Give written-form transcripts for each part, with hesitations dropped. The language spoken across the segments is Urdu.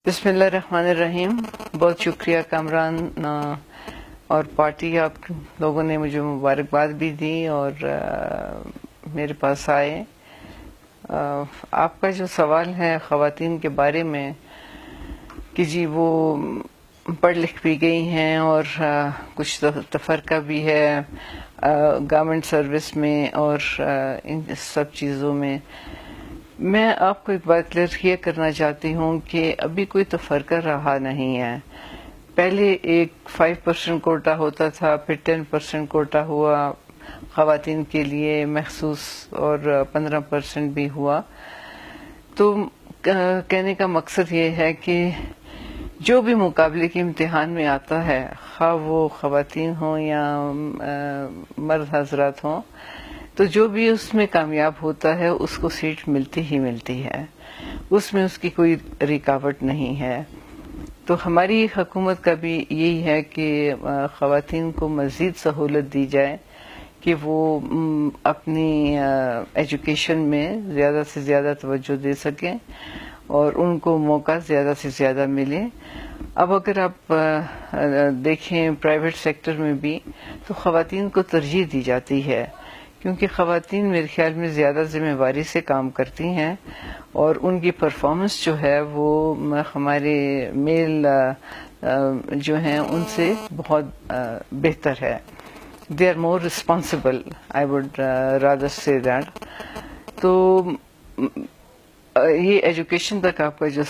بسم اللہ الرحمن الرحیم. بہت شکریہ کامران اور پارٹی، آپ لوگوں نے مجھے مبارکباد بھی دی اور میرے پاس آئے. آپ کا جو سوال ہے خواتین کے بارے میں کہ جی وہ پڑھ لکھ بھی گئی ہیں اور کچھ تفرقہ بھی ہے گورنمنٹ سروس میں اور ان سب چیزوں میں آپ کو ایک بات کلیئر کرنا چاہتی ہوں کہ ابھی کوئی تفرقہ رہا نہیں ہے. پہلے ایک 5% کوٹا ہوتا تھا، پھر 10% کوٹا ہوا خواتین کے لیے مخصوص اور 15% بھی ہوا. تو کہنے کا مقصد یہ ہے کہ جو بھی مقابلے کے امتحان میں آتا ہے، خواہ وہ خواتین ہوں یا مرد حضرات ہوں، تو جو بھی اس میں کامیاب ہوتا ہے اس کو سیٹ ملتی ہی ملتی ہے، اس میں اس کی کوئی رکاوٹ نہیں ہے. تو ہماری حکومت کا بھی یہی ہے کہ خواتین کو مزید سہولت دی جائے کہ وہ اپنی ایجوکیشن میں زیادہ سے زیادہ توجہ دے سکیں اور ان کو موقع زیادہ سے زیادہ ملے. اب اگر آپ دیکھیں پرائیویٹ سیکٹر میں بھی تو خواتین کو ترجیح دی جاتی ہے، کیونکہ خواتین میرے خیال میں زیادہ ذمہ داری سے کام کرتی ہیں اور ان کی پرفارمنس جو ہے وہ ہمارے میل جو ہیں ان سے بہت بہتر ہے. They are more responsible, I would rather say that. تو یہ ایجوکیشن تک آپ کا جو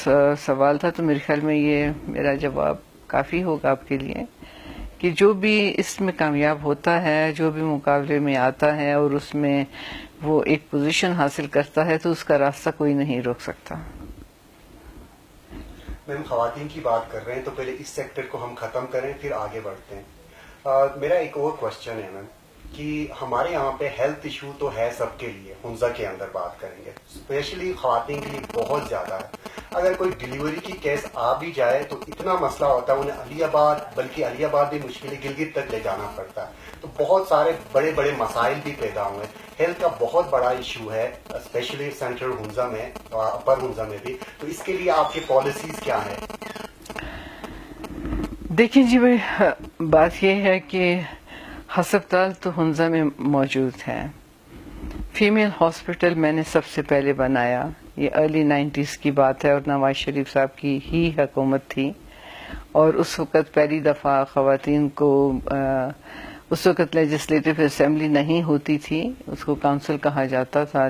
سوال تھا، تو میرے خیال میں یہ میرا جواب کافی ہوگا آپ کے لیے کہ جو بھی اس میں کامیاب ہوتا ہے، جو بھی مقابلے میں آتا ہے اور اس میں وہ ایک پوزیشن حاصل کرتا ہے، تو اس کا راستہ کوئی نہیں روک سکتا. میم خواتین کی بات کر رہے ہیں تو پہلے اس سیکٹر کو ہم ختم کریں پھر آگے بڑھتے ہیں. میرا ایک اور کوشچن ہے میم کہ ہمارے یہاں پہ ہیلتھ ایشو تو ہے سب کے لیے، حنزہ کے اندر بات کریں گے اسپیشلی خواتین کے لیے بہت زیادہ ہے. اگر کوئی ڈیلیوری کی کیس آ بھی جائے تو اتنا مسئلہ ہوتا ہے، انہیں علی آباد، بلکہ علی آباد بھی مشکل ہے، گلگت تک لے جانا پڑتا ہے. تو بہت سارے بڑے بڑے مسائل بھی پیدا ہوئے. ہیلتھ کا بہت بڑا ایشو ہے اسپیشلی سینٹرل حنزہ میں، اپر حنزہ میں بھی. تو اس کے لیے آپ کی پالیسیز کیا ہیں؟ دیکھیں جی بھائی، بات یہ ہے کہ ہسپتال تو حنزہ میں موجود ہے. فیمیل ہاسپٹل میں نے سب سے پہلے بنایا، یہ ارلی 90s کی بات ہے اور نواز شریف صاحب کی ہی حکومت تھی. اور اس وقت پہلی دفعہ خواتین کو اس وقت لیجسلیٹو اسمبلی نہیں ہوتی تھی، اس کو کونسل کہا جاتا تھا،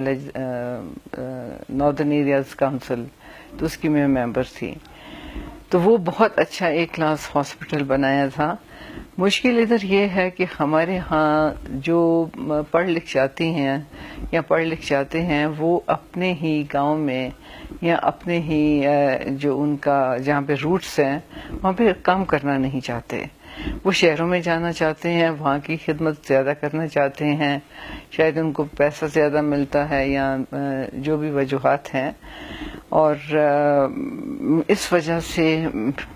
ناردرن ایریاز کونسل، تو اس کی میں ممبر تھی. تو وہ بہت اچھا ایک کلاس ہاسپٹل بنایا تھا. مشکل ادھر یہ ہے کہ ہمارے ہاں جو پڑھ لکھ جاتی ہیں یا پڑھ لکھ جاتے ہیں وہ اپنے ہی گاؤں میں یا اپنے ہی جو ان کا جہاں پہ روٹس ہیں وہاں پہ کام کرنا نہیں چاہتے. وہ شہروں میں جانا چاہتے ہیں، وہاں کی خدمت زیادہ کرنا چاہتے ہیں، شاید ان کو پیسہ زیادہ ملتا ہے یا جو بھی وجوہات ہیں. اور اس وجہ سے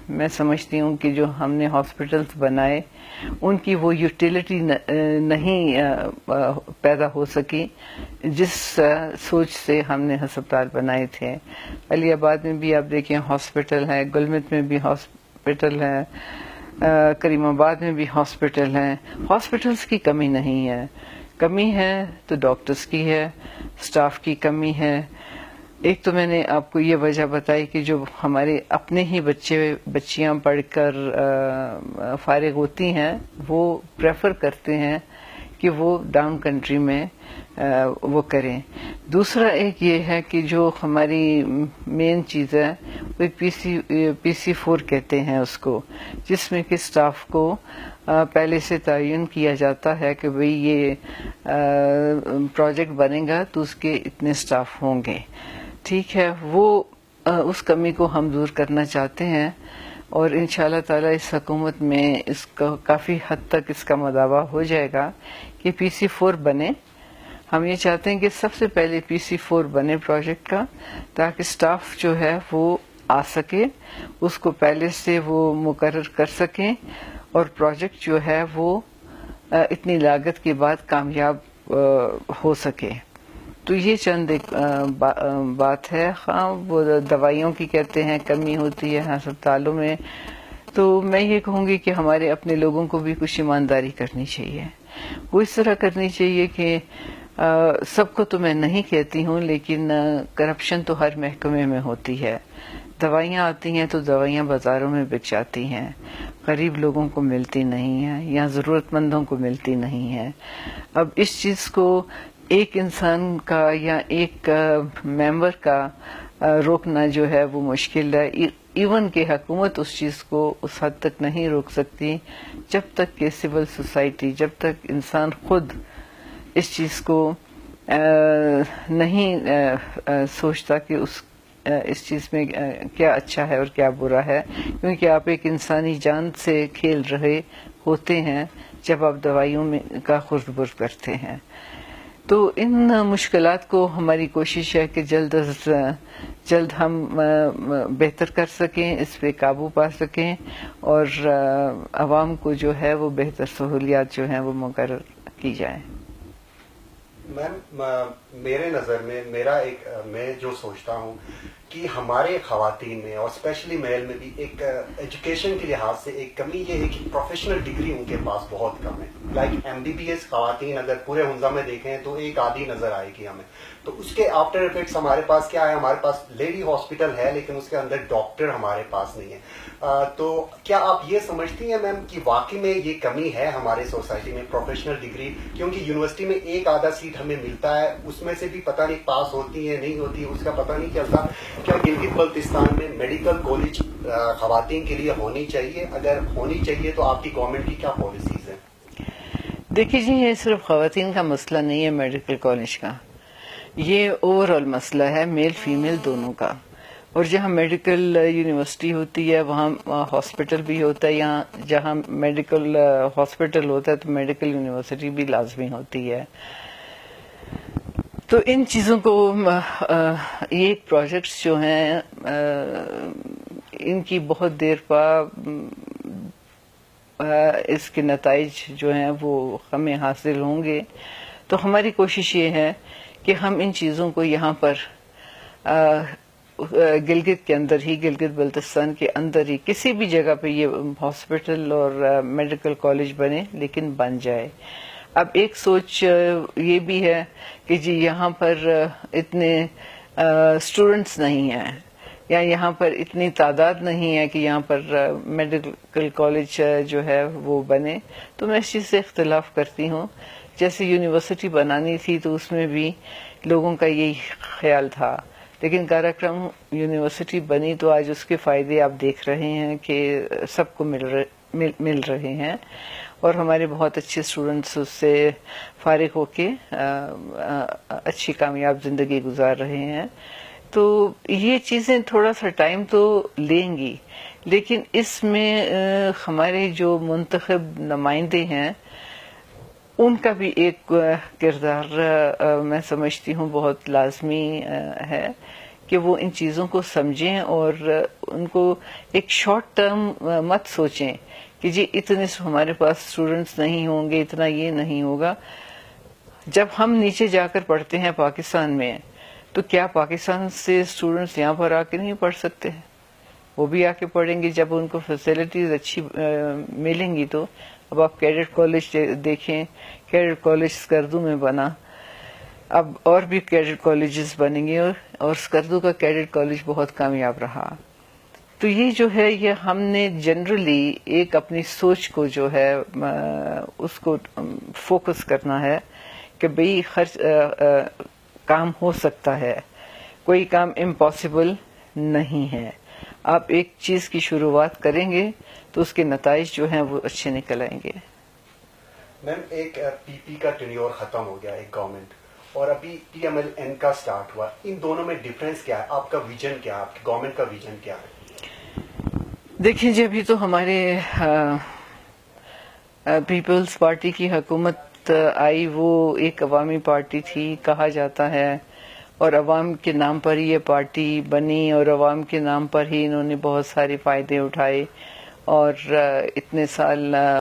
میں سمجھتی ہوں کہ جو ہم نے ہاسپٹلس بنائے ان کی وہ یوٹیلیٹی نہیں پیدا ہو سکی جس سوچ سے ہم نے ہسپتال بنائے تھے. علی آباد میں بھی آپ دیکھیں ہاسپٹل ہے، گلمرگ میں بھی ہاسپٹل ہے، کریم آباد میں بھی ہاسپٹل ہیں. ہاسپٹلس کی کمی نہیں ہے. کمی ہے تو ڈاکٹرز کی ہے، سٹاف کی کمی ہے. ایک تو میں نے آپ کو یہ وجہ بتائی کہ جو ہمارے اپنے ہی بچیاں پڑھ کر فارغ ہوتی ہیں وہ پریفر کرتے ہیں کہ وہ ڈاؤن کنٹری میں وہ کریں. دوسرا ایک یہ ہے کہ جو ہماری مین چیز ہے وہ PC4 کہتے ہیں اس کو، جس میں کہ سٹاف کو پہلے سے تعین کیا جاتا ہے کہ بھئی یہ پروجیکٹ بنے گا تو اس کے اتنے سٹاف ہوں گے. ٹھیک ہے، وہ اس کمی کو ہم دور کرنا چاہتے ہیں اور انشاءاللہ تعالی اس حکومت میں اس کا کافی حد تک اس کا مداوع ہو جائے گا کہ PC4 بنے. ہم یہ چاہتے ہیں کہ سب سے پہلے PC4 بنے پروجیکٹ کا، تاکہ سٹاف جو ہے وہ آ سکے، اس کو پہلے سے وہ مقرر کر سکیں اور پروجیکٹ جو ہے وہ اتنی لاگت کے بعد کامیاب ہو سکے. تو یہ چند ایک بات ہے. ہاں وہ دوائیوں کی کہتے ہیں کمی ہوتی ہے ہسپتالوں میں، تو میں یہ کہوں گی کہ ہمارے اپنے لوگوں کو بھی کچھ ایمانداری کرنی چاہیے. وہ اس طرح کرنی چاہیے کہ سب کو تو میں نہیں کہتی ہوں، لیکن کرپشن تو ہر محکمے میں ہوتی ہے. دوائیاں آتی ہیں تو دوائیاں بازاروں میں بک جاتی ہیں، غریب لوگوں کو ملتی نہیں ہیں یا ضرورت مندوں کو ملتی نہیں ہیں. اب اس چیز کو ایک انسان کا یا ایک ممبر کا روکنا جو ہے وہ مشکل ہے. ایون کہ حکومت اس چیز کو اس حد تک نہیں روک سکتی جب تک کہ سول سوسائٹی، جب تک انسان خود اس چیز کو نہیں سوچتا کہ اس چیز میں کیا اچھا ہے اور کیا برا ہے. کیونکہ آپ ایک انسانی جان سے کھیل رہے ہوتے ہیں جب آپ دوائیوں میں کا خرد برد کرتے ہیں. تو ان مشکلات کو ہماری کوشش ہے کہ جلد از جلد ہم بہتر کر سکیں، اس پہ قابو پا سکیں اور عوام کو جو ہے وہ بہتر سہولیات جو ہیں وہ مقرر کی جائیں. میم میرے نظر میں میں جو سوچتا ہوں کہ ہمارے خواتین میں اور اسپیشلی میل میں بھی ایک ایجوکیشن کے لحاظ سے ایک کمی یہ ہے کہ پروفیشنل ڈگری ان کے پاس بہت کم ہے. لائک MBBS خواتین اگر پورے ہنزا میں دیکھیں تو ایک آدھی نظر آئے گی ہمیں. تو اس کے آفٹر افیکٹس ہمارے پاس کیا ہے؟ ہمارے پاس لیڈی ہاسپٹل ہے لیکن اس کے اندر ڈاکٹر ہمارے پاس نہیں ہے. تو کیا آپ یہ سمجھتی ہیں میم کہ واقعی میں یہ کمی ہے ہمارے سوسائٹی میں پروفیشنل ڈگری؟ کیونکہ یونیورسٹی میں ایک آدھا سیٹ ہمیں ملتا ہے، اس میں سے بھی پتہ نہیں پاس ہوتی ہے نہیں ہوتی، اس کا پتہ نہیں چلتا. کیا گلگت بلتستان میں میڈیکل کالج خواتین کے لیے ہونی چاہیے؟ اگر ہونی چاہیے تو آپ کی گورنمنٹ کی کیا پالیسیز ہیں؟ دیکھیے جی، یہ صرف خواتین کا مسئلہ نہیں ہے میڈیکل کالج کا، یہ اوور آل مسئلہ ہے میل فیمیل دونوں کا. اور جہاں میڈیکل یونیورسٹی ہوتی ہے وہاں ہاسپٹل بھی ہوتا ہے، یہاں جہاں میڈیکل ہاسپٹل ہوتا ہے تو میڈیکل یونیورسٹی بھی لازمی ہوتی ہے. تو ان چیزوں کو یہ پروجیکٹس جو ہیں ان کی بہت دیر پا اس کے نتائج جو ہیں وہ ہمیں حاصل ہوں گے. تو ہماری کوشش یہ ہے کہ ہم ان چیزوں کو یہاں پر گلگت کے اندر ہی، گلگت بلتستان کے اندر ہی کسی بھی جگہ پہ یہ ہاسپٹل اور میڈیکل کالج بنے، لیکن بن جائے. اب ایک سوچ یہ بھی ہے کہ جی یہاں پر اتنے اسٹوڈنٹس نہیں ہیں یا یہاں پر اتنی تعداد نہیں ہے کہ یہاں پر میڈیکل کالج جو ہے وہ بنے. تو میں اس چیز سے اختلاف کرتی ہوں. جیسے یونیورسٹی بنانی تھی تو اس میں بھی لوگوں کا یہی خیال تھا، لیکن کاراکرم یونیورسٹی بنی تو آج اس کے فائدے آپ دیکھ رہے ہیں کہ سب کو مل رہے ہیں اور ہمارے بہت اچھے اسٹوڈنٹس اس سے فارغ ہو کے اچھی کامیاب زندگی گزار رہے ہیں. تو یہ چیزیں تھوڑا سا ٹائم تو لیں گی، لیکن اس میں ہمارے جو منتخب نمائندے ہیں ان کا بھی ایک کردار میں سمجھتی ہوں بہت لازمی ہے کہ وہ ان چیزوں کو سمجھیں اور ان کو ایک شارٹ ٹرم مت سوچیں کہ جی اتنے ہمارے پاس اسٹوڈنٹس نہیں ہوں گے، اتنا یہ نہیں ہوگا. جب ہم نیچے جا کر پڑھتے ہیں پاکستان میں تو کیا پاکستان سے اسٹوڈنٹس یہاں پر آ کے نہیں پڑھ سکتے ہیں؟ وہ بھی آ کے پڑھیں گے جب ان کو فیسلٹیز اچھی ملیں گی. تو اب آپ کیڈٹ کالج دیکھیں، کیڈٹ کالج اسکردو میں بنا، اب اور بھی کیڈٹ کالجز بنیں گے اور اسکردو کا کیڈٹ کالج بہت کامیاب رہا. تو یہ جو ہے یہ ہم نے جنرلی ایک اپنی سوچ کو جو ہے اس کو فوکس کرنا ہے کہ بھئی خرچ کام ہو سکتا ہے، کوئی کام امپاسبل نہیں ہے. آپ ایک چیز کی شروعات کریں گے تو اس کے نتائج جو ہیں وہ اچھے نکل آئیں گے. میم ایک PP کا ٹینیور ختم ہو گیا ایک گورنمنٹ اور ابھی PMLN کا سٹارٹ ہوا، ان دونوں میں ڈفرینس کیا ہے؟ آپ کا ویژن کیا ہے؟ آپ کی گورنمنٹ کا ویژن کیا ہے؟ دیکھیں جی ابھی تو ہمارے پیپلز پارٹی کی حکومت آئی، وہ ایک عوامی پارٹی تھی کہا جاتا ہے، اور عوام کے نام پر ہی یہ پارٹی بنی اور عوام کے نام پر ہی انہوں نے بہت سارے فائدے اٹھائے اور اتنے سال